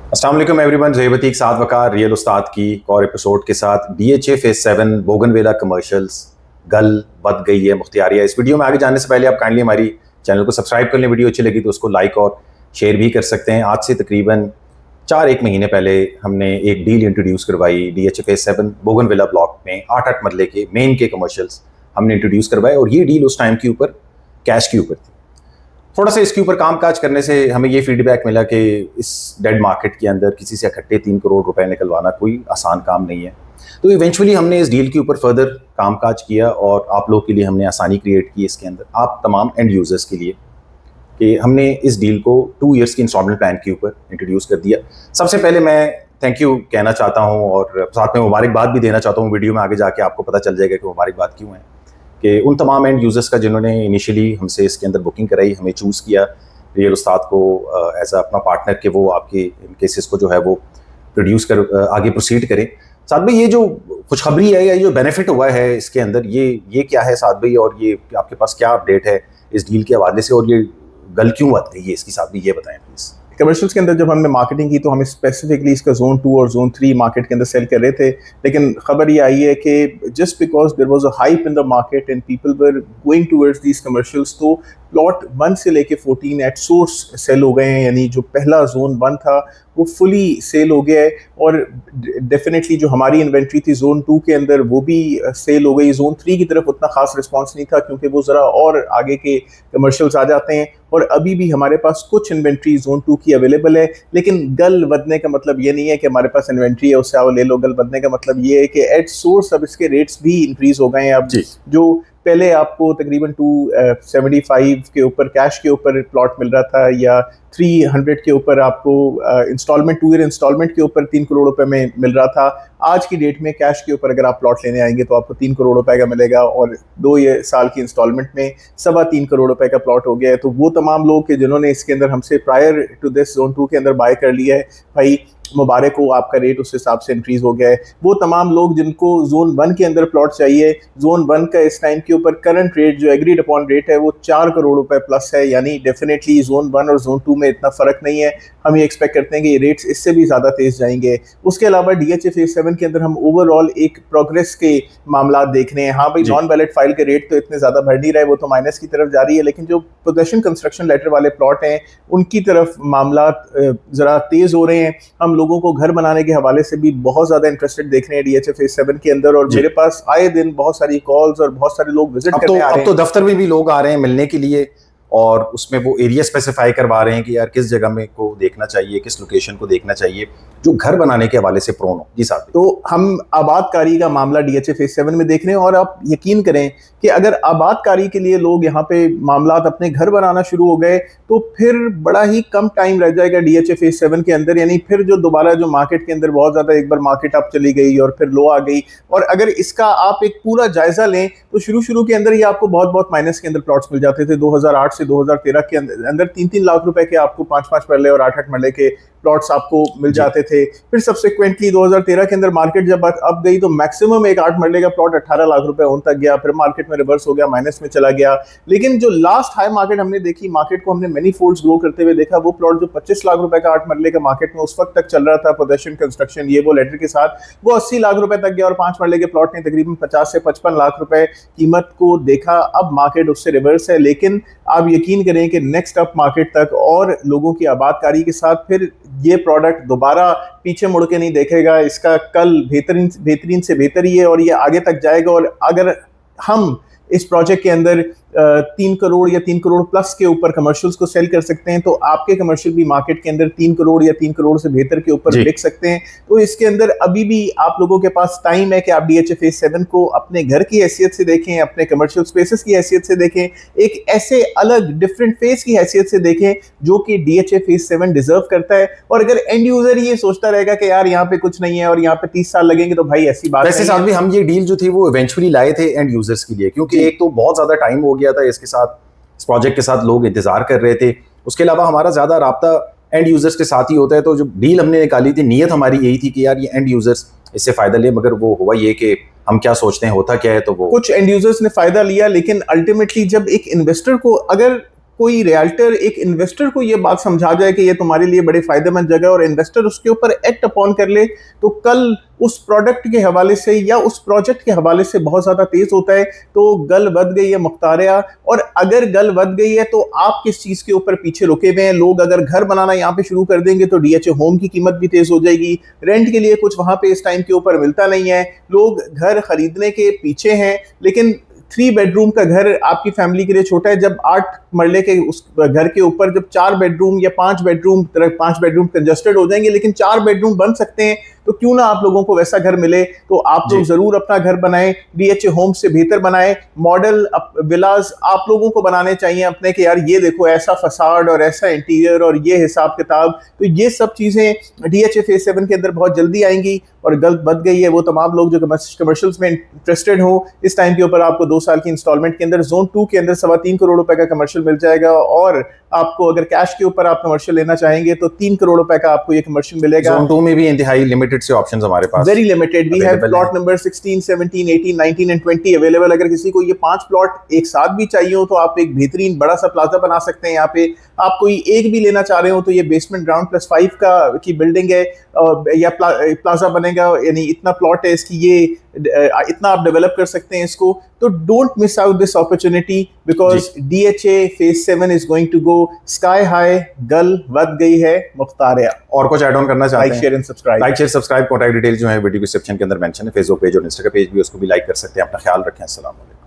अस्सलाम वालेकुम एवरीवन। ज़ेबतीक साथ वकार रियल उस्ताद की एक और एपिसोड के साथ DHA फेज 7 बोगनवेला कमर्शियल्स गल बद गई है मुख्तियारिया। इस वीडियो में आगे जाने से पहले आप काइंडली हमारी चैनल को सब्सक्राइब कर लें। वीडियो अच्छी लगी तो उसको लाइक और शेयर भी कर सकते हैं। आज से तकरीबन 4-1 महीने पहले हमने एक डील इंट्रोड्यूस करवाई DHA फेज 7 बोगनवेला ब्लॉक में 8-8 मरले के मेन के कमर्शियल्स हमने इंट्रोड्यूस करवाए और ये डील उस टाइम के ऊपर कैश के ऊपर थी। थोड़ा सा इसके ऊपर काम काज करने से हमें ये फीडबैक मिला कि इस डेड मार्केट के अंदर किसी से इकट्ठे 3 करोड़ रुपए निकलवाना कोई आसान काम नहीं है। तो इवेंचुअली हमने इस डील के ऊपर फर्दर काम काज किया और आप लोग के लिए हमने आसानी क्रिएट की इसके अंदर, आप तमाम एंड यूजर्स के लिए, कि हमने इस डील को 2 ईयर्स की इंस्टॉलमेंट प्लान के ऊपर इंट्रोड्यूस कर दिया। सबसे पहले मैं थैंक यू कहना चाहता हूँ और साथ में मुबारकबाद भी देना चाहता हूँ। वीडियो में आगे जाके आपको पता चल जाएगा कि मुबारकबाद क्यों है, कि उन तमाम एंड यूजर्स का जिन्होंने इनिशियली हमसे इसके अंदर बुकिंग कराई, हमें चूज़ किया रियल उस्ताद को एज अपना पार्टनर, के वो आपके केसेस को जो है वो प्रोड्यूस कर आगे प्रोसीड करें। साथ भाई, ये जो खुशखबरी है या ये जो बेनिफिट हुआ है इसके अंदर, ये क्या है साथ भाई, और ये आपके पास क्या अपडेट है इस डील के हवाले से, और ये गल क्यों बद गई है इसकी साथ भी ये बताएं प्लीज़। कमर्शियल्स के अंदर जब हमने मार्केटिंग की तो हमें स्पेसिफिकली इसका जोन 2 और जोन 3 मार्केट के अंदर सेल कर रहे थे, लेकिन खबर ये आई है कि just because there was a hype in the market and people were going towards these commercials, तो प्लॉट 1 से लेके 14 एट सोर्स सेल हो गए हैं। यानी जो पहला जोन 1 था वो फुली सेल हो गया है और डेफिनेटली जो हमारी इन्वेंट्री थी जोन 2 के अंदर वो भी सेल हो गई। जोन 3 की तरफ उतना खास रिस्पांस नहीं था क्योंकि वो ज़रा और आगे के कमर्शियल्स आ जाते हैं, और अभी भी हमारे पास कुछ इन्वेंट्री जोन 2 की अवेलेबल है। लेकिन गल बदने का मतलब ये नहीं है कि हमारे पास इन्वेंट्री है उससे आओ ले लो। गल बदने का मतलब ये है कि एट सोर्स अब इसके रेट्स भी इंक्रीज हो गए हैं। अब जो पहले आपको तकरीबन 275 के ऊपर कैश के ऊपर प्लॉट मिल रहा था, या 300 के ऊपर आपको इंस्टॉलमेंट 2 ईयर इंस्टॉलमेंट के ऊपर 3 करोड़ रुपए में मिल रहा था। आज की डेट में कैश के ऊपर अगर आप प्लॉट लेने आएंगे तो आपको 3 करोड़ रुपए का मिलेगा, और 2 साल की इंस्टॉलमेंट में 3.25 करोड़ रुपए का प्लॉट हो गया है। तो वो तमाम लोग के जिन्होंने इसके अंदर हमसे प्रायर टू दिस जोन 2 के अंदर बाय कर लिया है, भाई मुबारक हो, आपका रेट उस हिसाब से इंक्रीज हो गया है। वो तमाम लोग जिनको जोन 1 के अंदर प्लॉट चाहिए, जोन 1 का इस टाइम के ऊपर करंट रेट जो एग्रीड अपॉन रेट है वो 4 करोड़ रुपए प्लस है। यानी डेफिनेटली जोन 1 और जोन 2 में इतना फर्क नहीं है। हम ये एक्सपेक्ट करते हैं कि ये रेट्स इससे भी ज़्यादा तेज जाएंगे। उसके अलावा DHA फेज 7 के अंदर हम ओवरऑल एक प्रोग्रेस के मामला देख रहे हैं। हाँ भाई, नॉन बैलेट फाइल के रेट तो इतने ज़्यादा बढ़ नहीं रहे, वो तो माइनस की तरफ जा रही है, लेकिन जो पोजेशन कंस्ट्रक्शन लेटर वाले प्लॉट हैं उनकी तरफ मामला ज़रा तेज़ हो रहे हैं। हम लोगों को घर बनाने के हवाले से भी बहुत ज़्यादा इंटरेस्टेड देख रहे हैं DHA फेज 7 के अंदर, और मेरे पास आए दिन बहुत सारी कॉल्स और बहुत सारे लोग विजिट करने आ रहे हैं। अब तो दफ्तर में भी लोग आ रहे हैं मिलने के लिए, और उसमें वो एरिया स्पेसिफाई करवा रहे हैं कि यार किस जगह में को देखना चाहिए, किस लोकेशन को देखना चाहिए जो घर बनाने के हवाले से प्रोन हो। जी साहब, तो हम आबादकारी का मामला DHA फेज 7 में देख रहे हैं, और आप यकीन करें कि अगर आबादकारी के लिए लोग यहाँ पे मामला अपने घर बनाना शुरू हो गए तो फिर बड़ा ही कम टाइम रह जाएगा DHA फेज 7 के अंदर। यानी फिर जो दोबारा जो मार्केट के अंदर बहुत ज़्यादा एक बार मार्केट अप चली गई और फिर लो आ गई, और अगर इसका आप एक पूरा जायजा लें तो शुरू के अंदर ही आपको बहुत माइनस के अंदर प्लॉट्स मिल जाते थे। 2008 से 2013 के अंदर 3-3 लाख रुपए के आपको 5-5 मरले और 8-8 मरले के प्लॉट्स आपको मिल जाते थे। फिर सब्सिक्वेंटली 2013 के अंदर मार्केट जब अब गई तो मैक्सिमम एक 8 मरले का प्लॉट 18 लाख रुपए उन तक गया, फिर मार्केट में रिवर्स हो गया, माइनस में चला गया। लेकिन जो लास्ट हाई मार्केट हमने देखी, मार्केट को हमने मेनी फोल्ड्स ग्रो करते हुए देखा, वो प्लॉट जो 25 लाख रुपए का 8 मरले का मार्केट में उस वक्त तक चल रहा था पोजेशन कंस्ट्रक्शन ये वो लेटर के साथ, वो 80 लाख रुपए तक गया, और 5 मरले के प्लॉट ने तकरीबन 50 से 55 लाख रुपए कीमत को देखा। अब मार्केट उससे रिवर्स है, लेकिन आप यकीन करें कि नेक्स्ट अप मार्केट तक और लोगों की आबादकारी के साथ फिर ये प्रोडक्ट दोबारा पीछे मुड़ के नहीं देखेगा। इसका कल बेहतरीन से बेहतर ही है और ये आगे तक जाएगा। और अगर हम इस प्रोजेक्ट के अंदर 3 करोड़ या 3 करोड़ प्लस के ऊपर कमर्शियल्स को सेल कर सकते हैं, तो आपके कमर्शियल भी मार्केट के अंदर 3 करोड़ या 3 करोड़ से बेहतर के ऊपर बिक सकते हैं। तो इसके अंदर अभी भी आप लोगों के पास टाइम है कि आप DHA फेज 7 को अपने घर की हैसियत से देखें, अपने कमर्शियल स्पेसेस की हैसियत से देखें, एक ऐसे अलग डिफरेंट फेज की हैसियत से देखें जो कि DHA फेज 7 डिजर्व करता है। और अगर एंड यूजर ये सोचता रहेगा कि यार यहाँ पे कुछ नहीं है और यहाँ पे 30 साल लगेंगे, तो भाई ऐसी बात वैसे साथ भी हम ये डील जो थी वो इवेंचुअली लाए थे एंड यूजर्स के लिए, क्योंकि एक तो बहुत ज्यादा टाइम हो गया था इसके साथ, इस प्रोजेक्ट के साथ लोग इंतजार कर रहे थे। उसके अलावा हमारा ज्यादा राब्ता एंड यूजर्स के साथ ही होता है। तो जो डील हमने निकाली थी, नीयत हमारी यही थी कि यार ये एंड यूजर्स इससे फायदा ले, मगर वो हुआ ये कि हम क्या सोचते हैं होता क्या है, तो वो कुछ एंड यूजर्स ने फायदा लिया, लेकिन अल्टीमेटली जब एक इन्वेस्टर को अगर कोई रियल्टर एक इन्वेस्टर को ये बात समझा जाए कि ये तुम्हारे लिए बड़े फायदेमंद जगह है और इन्वेस्टर उसके ऊपर एक्ट अपॉन कर ले, तो कल उस प्रोडक्ट के हवाले से या उस प्रोजेक्ट के हवाले से बहुत ज़्यादा तेज़ होता है। तो गल बद गई है मुख्तारिया, और अगर गल बद गई है तो आप किस चीज़ के ऊपर पीछे रुके हुए हैं? लोग अगर घर बनाना यहाँ पे शुरू कर देंगे तो डीएचए होम की कीमत भी तेज़ हो जाएगी, रेंट के लिए कुछ वहाँ पे इस टाइम के ऊपर मिलता नहीं है, लोग घर खरीदने के पीछे हैं। लेकिन 3 बेडरूम का घर आपकी फैमिली के लिए छोटा है, जब 8 मरले के उस घर के ऊपर जब 4 बेडरूम या 5 बेडरूम कंजस्टेड हो जाएंगे, लेकिन 4 बेडरूम बन सकते हैं, तो क्यों ना आप लोगों को वैसा घर मिले। तो आप लोग जरूर अपना घर बनाएं, डीएचए होम से बेहतर बनाएं। मॉडल विलास आप लोगों को बनाने चाहिए अपने, कि यार ये देखो ऐसा फसाड और ऐसा इंटीरियर और ये हिसाब किताब। तो ये सब चीजें डीएचए फेज 7 के अंदर बहुत जल्दी आएंगी। और गलत बद गई है वो तमाम लोग जो कमर्शियल्स में इंटरेस्टेड हो, इस टाइम के ऊपर आपको 2 साल की इंस्टॉलमेंट के अंदर जोन 2 के अंदर 3.25 करोड़ रुपए का कमर्शियल मिल जाएगा। और आपको अगर कैश के ऊपर आप कमर्शियल लेना चाहेंगे तो 3 करोड़ रुपए का आपको ये कमर्शियल मिलेगा। जोन 2 में भी इंतहाई लिमिटेड से ऑप्शंस हमारे पास, very limited. We have plot number 16, 17, 18, 19 and 20 available. अगर किसी को ये 5 प्लॉट एक साथ भी चाहिए हो तो आप एक बेहतरीन बड़ा सा प्लाजा बना सकते हैं यहाँ पे। आप कोई एक भी लेना चाह रहे हो तो ये बेसमेंट ग्राउंड +5 की बिल्डिंग है, या प्लाजा बनेगा, यानी इतना प्लॉट है इसकी, ये इतना आप डेवलप कर सकते हैं इसको। तो don't miss out this opportunity, because DHA phase 7 is going to go sky high. गल बद गई है मुख्तारिया। और कुछ ऐड ऑन करना चाहते हैं? Like share and subscribe. Like share subscribe, contact detail जो है वीडियो डिस्क्रिप्शन के अंदर मेंशन है, फेसबुक पेज और इंस्टा का पेज भी, उसको भी लाइक कर सकते हैं। अपना ख्याल रखें। अस्सलाम वालेकुम।